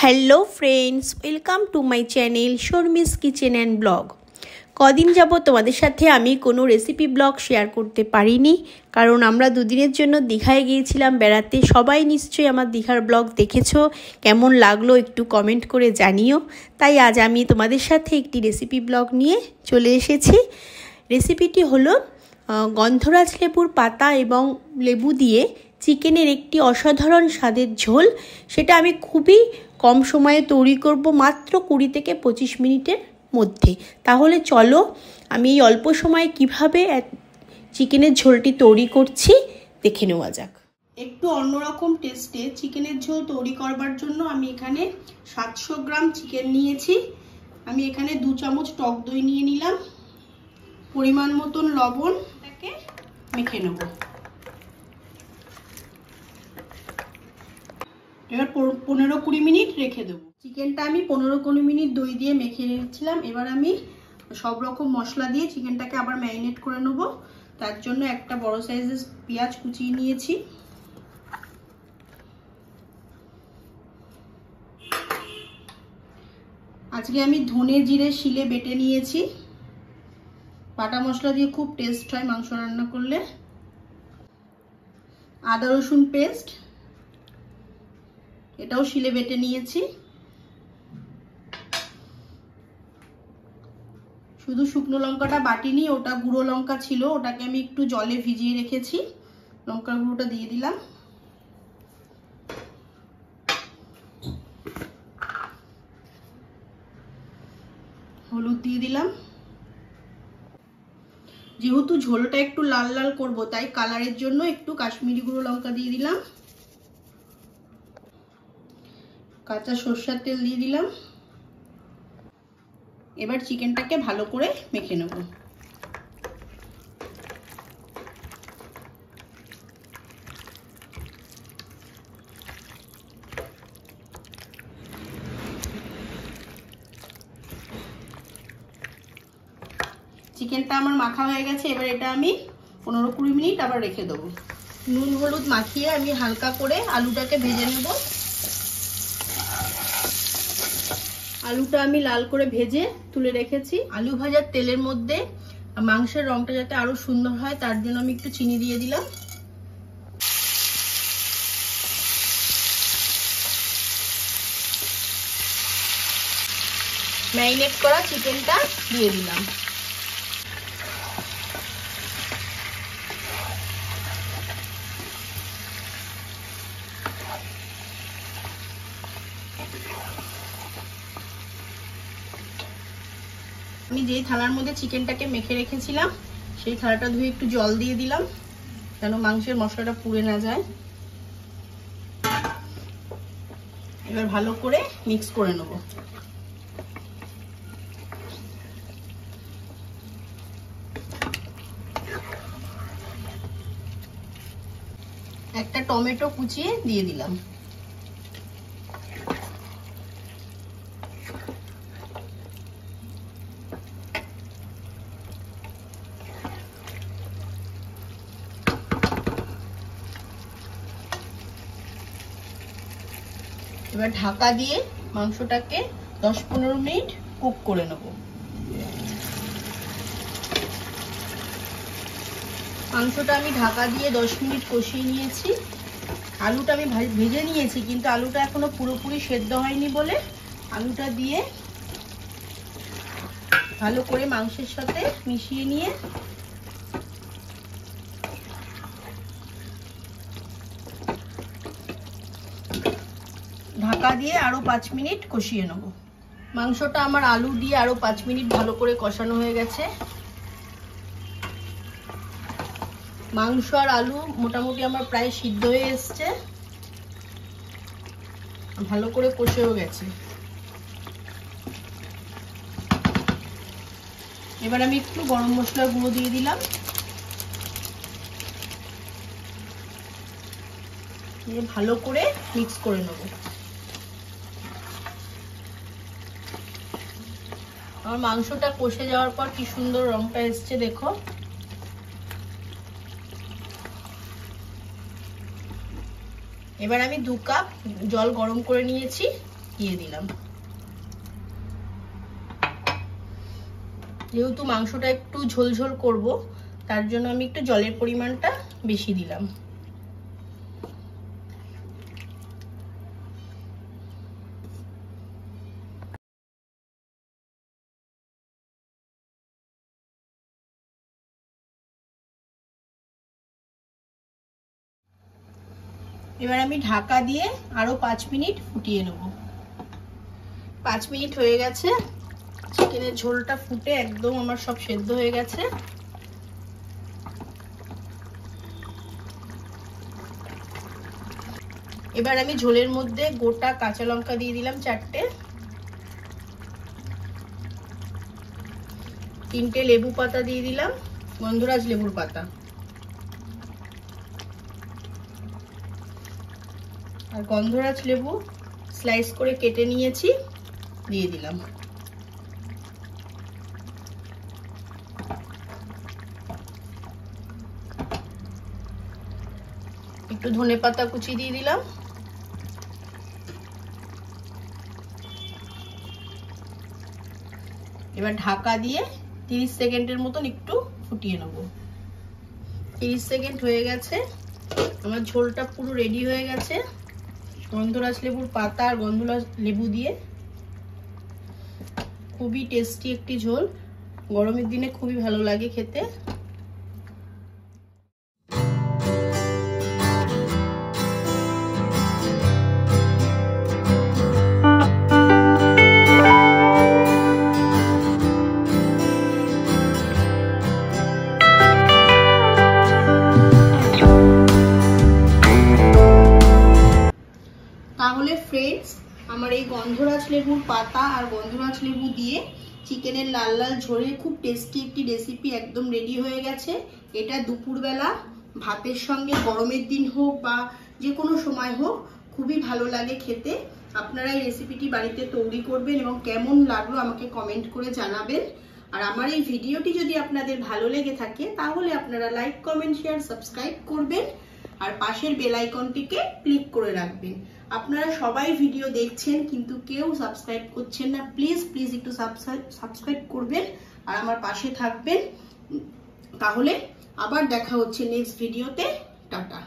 Hello friends, welcome to my channel Sharmi's kitchen and blog. কদিন যাবত তোমাদের সাথে আমি কোনো রেসিপি ব্লগ শেয়ার করতে পারিনি, কারণ আমরা দুদিনের জন্য দীঘায় গিয়েছিলাম বেড়াতে। সবাই নিশ্চয়ই আমার দীঘার ব্লগ দেখেছো, কেমন লাগলো একটু কমেন্ট করে জানিও। তাই আজ আমি তোমাদের সাথে একটি রেসিপি ব্লগ নিয়ে চলে এসেছি। রেসিপিটি হলো গন্ধরাজ লেবুর পাতা এবং লেবু দিয়ে চিকেনের একটি অসাধারণ স্বাদের ঝোল। সেটা আমি খুবই কম সময়ে তৈরি করব, মাত্র 20 থেকে 25 মিনিটের মধ্যে। তাহলে চলো আমি এই অল্প সময়ে কিভাবে চিকেনের ঝোলটি তৈরি করছি দেখে নেওয়া যাক। একটু অন্যরকম টেস্টে চিকেনের ঝোল তৈরি করবার জন্য আমি এখানে 700 গ্রাম চিকেন নিয়েছি। আমি এখানে 2 চামচ টক দই নিয়ে নিলাম, পরিমাণ মতন লবণ, এটাকে মেখে নেব। এবার 15-20 মিনিট রেখে দেবো। চিকেনটা আমি 15-20 মিনিট দই দিয়ে মেখে রেখেছিলাম। এবার আমি সব রকম মশলা দিয়ে চিকেনটাকে আবার ম্যারিনেট করে নেব। তার জন্য একটা বড় সাইজের পেঁয়াজ কুচিয়ে নিয়েছি, আজকে আমি ধনে জিরে শিলে বেটে নিয়েছি। বাটা মশলা দিয়ে খুব টেস্ট হয় মাংস রান্না করলে। আদা রসুন পেস্ট, এটাও শিলে বেটে নিয়েছি। শুধু শুকনো লঙ্কাটা বাটিনি, ওটা গুঁড়ো লঙ্কা ছিল, ওটাকে আমি একটু জলে ভিজিয়ে রেখেছি। লঙ্কার গুঁড়োটা দিয়ে দিলাম। হলুদ দিয়ে দিলাম। যেহেতু ঝোলটা একটু লাল লাল করব, তাই কালারের জন্য একটু কাশ্মীরি গুঁড়ো লঙ্কা দিয়ে দিলাম। কাঁচা সরষের তেল দিয়ে দিলাম। এবার চিকেনটাকে ভালো করে মেখে নেব। চিকেনটা আমার মাখা হয়ে গেছে। এবার এটা আমি 15-20 মিনিট আবার রেখে দেবো। নুন হলুদ মাখিয়ে আমি হালকা করে আলুটাকে ভেজে নেব। আলুটা আমি লাল করে ভেজে তুলে রেখেছি। আলু ভাজার তেলের মধ্যে মাংসের রংটা যাতে আরো সুন্দর হয়, তার জন্য আমি একটু চিনি দিয়ে দিলাম। ম্যারিনেট করা চিকেনটা দিয়ে দিলাম। আমি যেই থালার মধ্যে চিকেনটাকে মেখে রেখেছিলাম, সেই থালাটা ধুয়ে একটু জল দিয়ে দিলাম, যেন মাংসের মশলাটা পুড়ে না যায়। এবার ভালো করে মিক্স করে নেব। একটা টমেটো কুচিয়ে দিয়ে দিলাম। এবার ঢাকা দিয়ে মাংসটাকে 10-15 মিনিট কুক করে নেব। মাংসটা আমি ঢাকা দিয়ে 10 মিনিট কষিয়ে নিয়েছি। আলুটা আমি ভেজে নিয়েছি, কিন্তু আলুটা এখনো পুরোপুরি সেদ্ধ হয়নি বলে আলুটা দিয়ে ভালো করে মাংসের সাথে মিশিয়ে নিয়ে ঢাকা দিয়ে আরো 5 মিনিট কষিয়ে নেব। মাংসটা আমার আলু দিয়ে আরো 5 মিনিট ভালো করে কষানো হয়ে গেছে। মাংস আর আলু মোটামুটি আমার প্রায় সিদ্ধ হয়ে এসছে, ভালো করে কষেও গেছে। এবার আমি একটু গরম মশলার গুঁড়ো দিয়ে দিলাম। দিয়ে ভালো করে মিক্স করে নেব। আমার মাংসটা কষে যাওয়ার পর কি সুন্দর রংটা এসছে দেখো। এবার আমি 2 কাপ জল গরম করে নিয়েছি, দিয়ে দিলাম। যেহেতু মাংসটা একটু ঝোলঝোল করব, তার জন্য আমি একটু জলের পরিমাণটা বেশি দিলাম। এবার আমি ঢাকা দিয়ে আরো 5 মিনিট ফুটিয়ে নেব। 5 মিনিট হয়ে গেছে, চিকেনের ঝোলটা ফুটে একদম আমার সব সেদ্ধ হয়ে গেছে। এবার আমি ঝোলের মধ্যে গোটা কাঁচা লঙ্কা দিয়ে দিলাম 4টে, 3টে লেবু পাতা দিয়ে দিলাম, গন্ধরাজ লেবুর পাতা, আর গন্ধরাজ লেবু স্লাইস করে কেটে নিয়েছি দিয়ে দিলাম। একটু ধনেপাতা কুচি দিয়ে দিলাম। এবার ঢাকা দিয়ে 30 সেকেন্ডের মতন একটু ফুটিয়ে নেব। 30 সেকেন্ড হয়ে গেছে, আমার ঝোলটা পুরো রেডি হয়ে গেছে। গন্ধরাজ লেবুর পাতা আর গন্ধরাজ লেবু দিয়ে খুবই টেস্টি একটি ঝোল, গরমের দিনে খুবই ভালো লাগে খেতে। তাহলে ফ্রেন্ডস, আমার এই গন্ধরাজ লেবুর পাতা আর গন্ধরাজ লেবু দিয়ে চিকেনের লাল লাল ঝোলে খুব টেস্টি একটি রেসিপি একদম রেডি হয়ে গেছে। এটা দুপুরবেলা ভাতের সঙ্গে, গরমের দিন হোক বা যে কোনো সময় হোক, খুবই ভালো লাগে খেতে। আপনারা এই রেসিপিটি বাড়িতে তৈরি করবেন এবং কেমন লাগলো আমাকে কমেন্ট করে জানাবেন। আর আমার এই ভিডিওটি যদি আপনাদের ভালো লেগে থাকে তাহলে আপনারা লাইক, কমেন্ট, শেয়ার, সাবস্ক্রাইব করবেন আর পাশের বেল আইকনটিকে ক্লিক করে রাখবেন। আপনারা সবাই ভিডিও দেখছেন কিন্তু কেউ সাবস্ক্রাইব করছেন না, প্লিজ প্লিজ একটু সাবস্ক্রাইব করবেন আর আমার পাশে থাকবেন। তাহলে আবার দেখা হচ্ছে নেক্সট ভিডিওতে। টাটা।